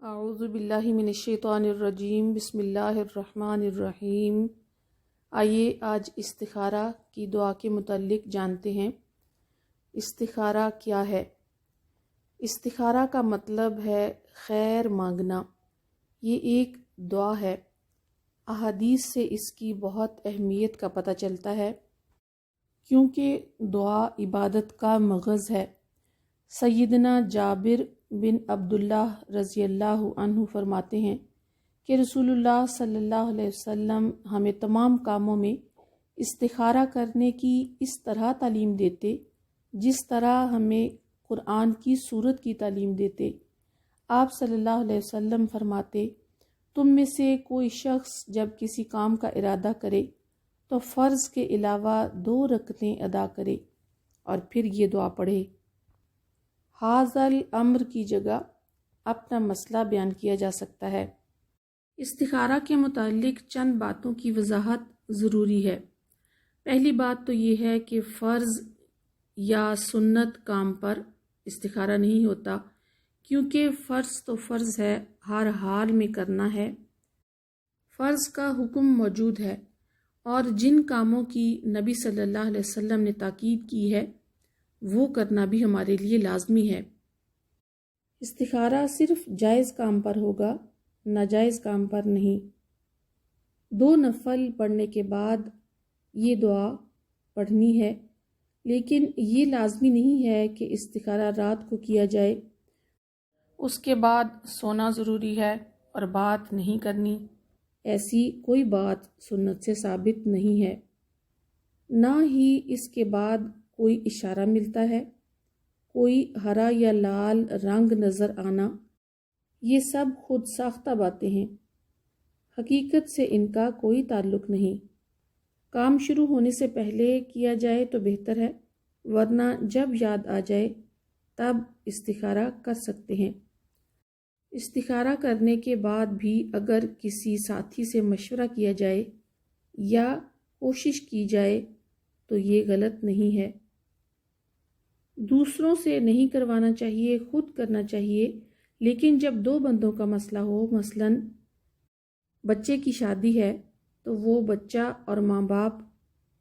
اعوذ باللہ من الشیطان الرجیم بسم اللہ الرحمن الرحیم۔ آئیے آج استخارہ کی دعا کے متعلق جانتے ہیں۔ استخارہ کیا ہے؟ استخارہ کا مطلب ہے خیر مانگنا۔ یہ ایک دعا ہے۔ احادیث سے اس کی بہت اہمیت کا پتہ چلتا ہے کیونکہ دعا عبادت کا مغز ہے۔ سیدنا جابر بن عبداللہ رضی اللہ عنہ فرماتے ہیں کہ رسول اللہ صلی اللہ علیہ وسلم ہمیں تمام کاموں میں استخارہ کرنے کی اس طرح تعلیم دیتے جس طرح ہمیں قرآن کی سورت کی تعلیم دیتے۔ آپ صلی اللہ علیہ وسلم فرماتے، تم میں سے کوئی شخص جب کسی کام کا ارادہ کرے تو فرض کے علاوہ 2 رکعتیں ادا کرے اور پھر یہ دعا پڑھے۔ حاضل امر کی جگہ اپنا مسئلہ بیان کیا جا سکتا ہے۔ استخارہ کے متعلق چند باتوں کی وضاحت ضروری ہے۔ پہلی بات تو یہ ہے کہ فرض یا سنت کام پر استخارہ نہیں ہوتا، کیونکہ فرض تو فرض ہے، ہر حال میں کرنا ہے۔ فرض کا حکم موجود ہے اور جن کاموں کی نبی صلی اللہ علیہ وسلم نے تاکید کی ہے وہ کرنا بھی ہمارے لیے لازمی ہے۔ استخارہ صرف جائز کام پر ہوگا، ناجائز کام پر نہیں۔ 2 نفل پڑھنے کے بعد یہ دعا پڑھنی ہے، لیکن یہ لازمی نہیں ہے کہ استخارہ رات کو کیا جائے، اس کے بعد سونا ضروری ہے اور بات نہیں کرنی۔ ایسی کوئی بات سنت سے ثابت نہیں ہے، نہ ہی اس کے بعد کوئی اشارہ ملتا ہے، کوئی ہرا یا لال رنگ نظر آنا، یہ سب خود ساختہ باتیں ہیں، حقیقت سے ان کا کوئی تعلق نہیں۔ کام شروع ہونے سے پہلے کیا جائے تو بہتر ہے، ورنہ جب یاد آ جائے تب استخارہ کر سکتے ہیں۔ استخارہ کرنے کے بعد بھی اگر کسی ساتھی سے مشورہ کیا جائے یا کوشش کی جائے تو یہ غلط نہیں ہے۔ دوسروں سے نہیں کروانا چاہیے، خود کرنا چاہیے، لیکن جب 2 بندوں کا مسئلہ ہو، مثلاً بچے کی شادی ہے، تو وہ بچہ اور ماں باپ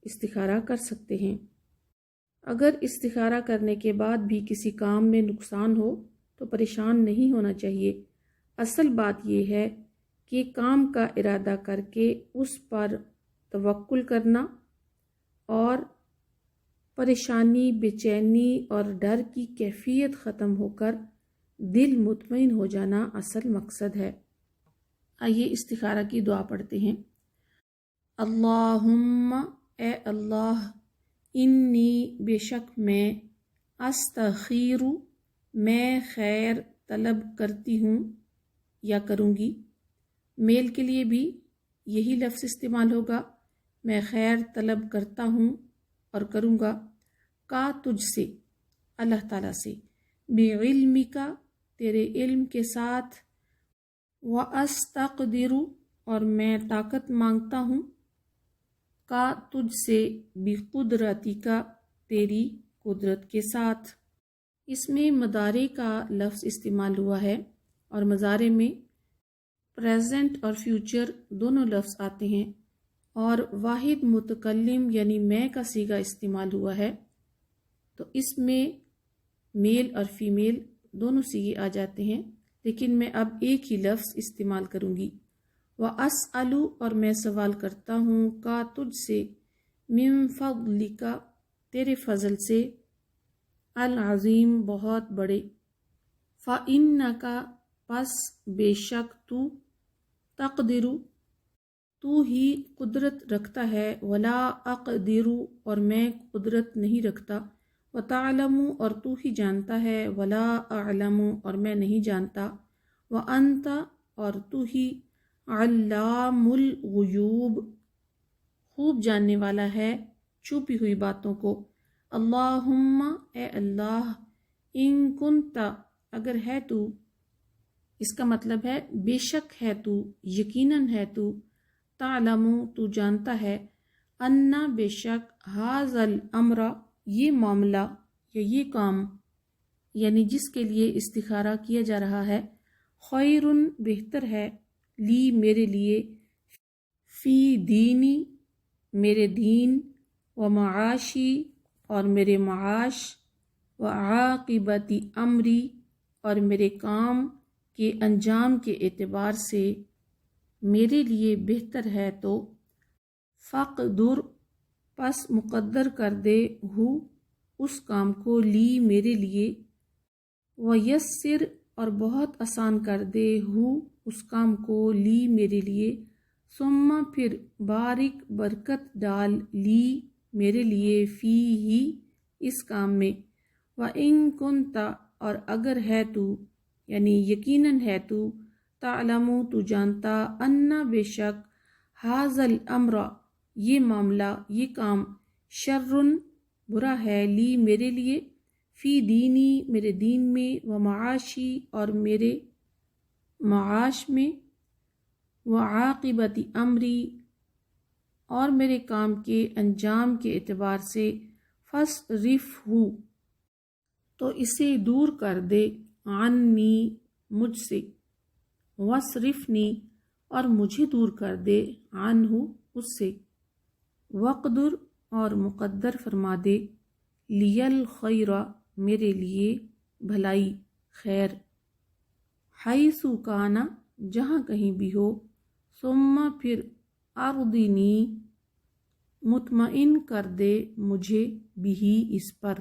استخارہ کر سکتے ہیں۔ اگر استخارہ کرنے کے بعد بھی کسی کام میں نقصان ہو تو پریشان نہیں ہونا چاہیے۔ اصل بات یہ ہے کہ کام کا ارادہ کر کے اس پر توکل کرنا اور پریشانی، بے چینی اور ڈر کی کیفیت ختم ہو کر دل مطمئن ہو جانا اصل مقصد ہے۔ آئیے استخارہ کی دعا پڑھتے ہیں۔ اللہم، اے اللہ، انی بے شک میں، استخیر، میں خیر طلب کرتی ہوں یا کروں گی۔ میل کے لیے بھی یہی لفظ استعمال ہوگا، میں خیر طلب کرتا ہوں اور کروں گا، کا تجھ سے، اللہ تعالیٰ سے، بعلمک، تیرے علم کے ساتھ، واستقدر، اور میں طاقت مانگتا ہوں، کا تجھ سے، بقدرتک، تیری قدرت کے ساتھ۔ اس میں مضارع کا لفظ استعمال ہوا ہے اور مضارع میں پریزنٹ اور فیوچر دونوں لفظ آتے ہیں اور واحد متکلم یعنی میں کا صیغہ استعمال ہوا ہے، تو اس میں میل اور فیمیل دونوں صیغے آ جاتے ہیں، لیکن میں اب ایک ہی لفظ استعمال کروں گی۔ وَأَسْأَلُ، اور میں سوال کرتا ہوں، کا تجھ سے، مِن فضلک، تیرے فضل سے، العظیم، بہت بڑے، فَإِنَّكَ، پس بے شک تو، تقدر، تو ہی قدرت رکھتا ہے، ولا اقدر، اور میں قدرت نہیں رکھتا، وتعلم، اور تو ہی جانتا ہے، ولا اعلم، اور میں نہیں جانتا، وانت، اور تو ہی، علام الغیوب، خوب جاننے والا ہے چھپی ہوئی باتوں کو۔ اللہم، اے اللہ، ان کنت، اگر ہے تو، اس کا مطلب ہے بے شک ہے تو، یقیناً ہے تو، تعلم، تو جانتا ہے، انا، بے شک، ھذا الامر، یہ معاملہ یا یہ کام، یعنی جس کے لیے استخارہ کیا جا رہا ہے، خیرن بہتر ہے، لی میرے لیے، فی دینی میرے دین، و معاشی اور میرے معاش، و عاقبت امری اور میرے کام کے انجام کے اعتبار سے میرے لیے بہتر ہے تو فقدر پس مقدر کر دے ہو اس کام کو، لی میرے لیے، ویسر اور بہت آسان کر دے ہو اس کام کو، لی میرے لیے، ثم پھر بارک برکت ڈال، لی میرے لیے، فی ہی اس کام میں، وَإِن كُنْتَ اور اگر ہے تو، یعنی یقیناً ہے تو، تعلم تو جانتا، ان بے شک، ھذا الامر یہ معاملہ یہ کام، شرٌ برا ہے، لی میرے لیے، فی دینی میرے دین میں، و معاشی اور میرے معاش میں، و عاقبت امری اور میرے کام کے انجام کے اعتبار سے، فاصرفہ تو اسے دور کر دے، عنی مجھ سے، واصرفنی اور مجھے دور کر دے، عنہ اس سے، وقدر اور مقدر فرما دے، لی الخیر میرے لیے بھلائی خیر، حیث کانا جہاں کہیں بھی ہو، ثم پھر ارضنی مطمئن کر دے مجھے، بھی اس پر،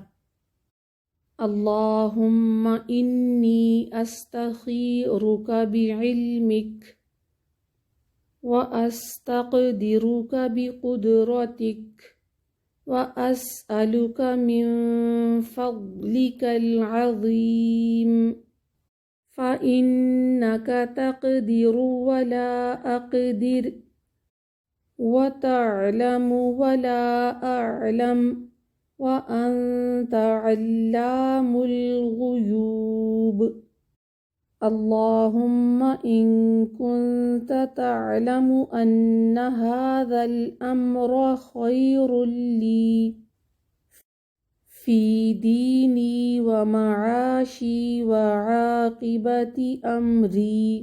اللہم انی استخیرک بعلمک واستقدرک بقدرتک واسألک من فضلک العظیم فإنک تقدر ولا اقدر وتعلم ولا اعلم وأنت علام الغیوب اللہم ان كنت تعلم ان هذا الامر خیر لی فی دینی و معاشی و عاقبت امری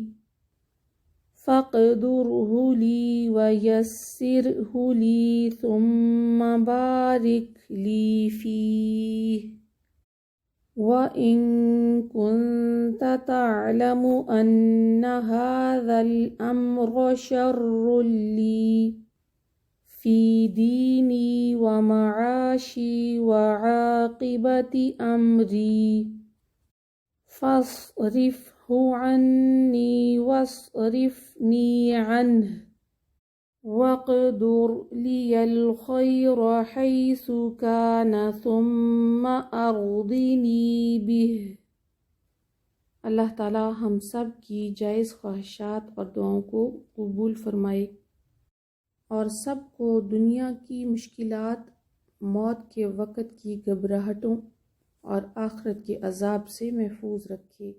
فاقدرہ لی ویسرہ لی ثم بارک لی فیہ وَإِن كُنْتَ تَعْلَمُ أَنَّ هَذَا الْأَمْرَ شَرٌّ لِّي فِي دِينِي وَمَعَاشِي وَعَاقِبَةِ أَمْرِي فَاصْرِفْهُ عَنِّي وَاصْرِفْنِي عَنْهُ وَاقْدُرْ لِيَ الْخَيْرَ حَيْثُ كَانَ ثُمَّ أَرْضِنِي بِهِ اللہ تعالی ہم سب کی جائز خواہشات اور دعاؤں کو قبول فرمائے اور سب کو دنیا کی مشکلات، موت کے وقت کی گھبراہٹوں اور آخرت کے عذاب سے محفوظ رکھے۔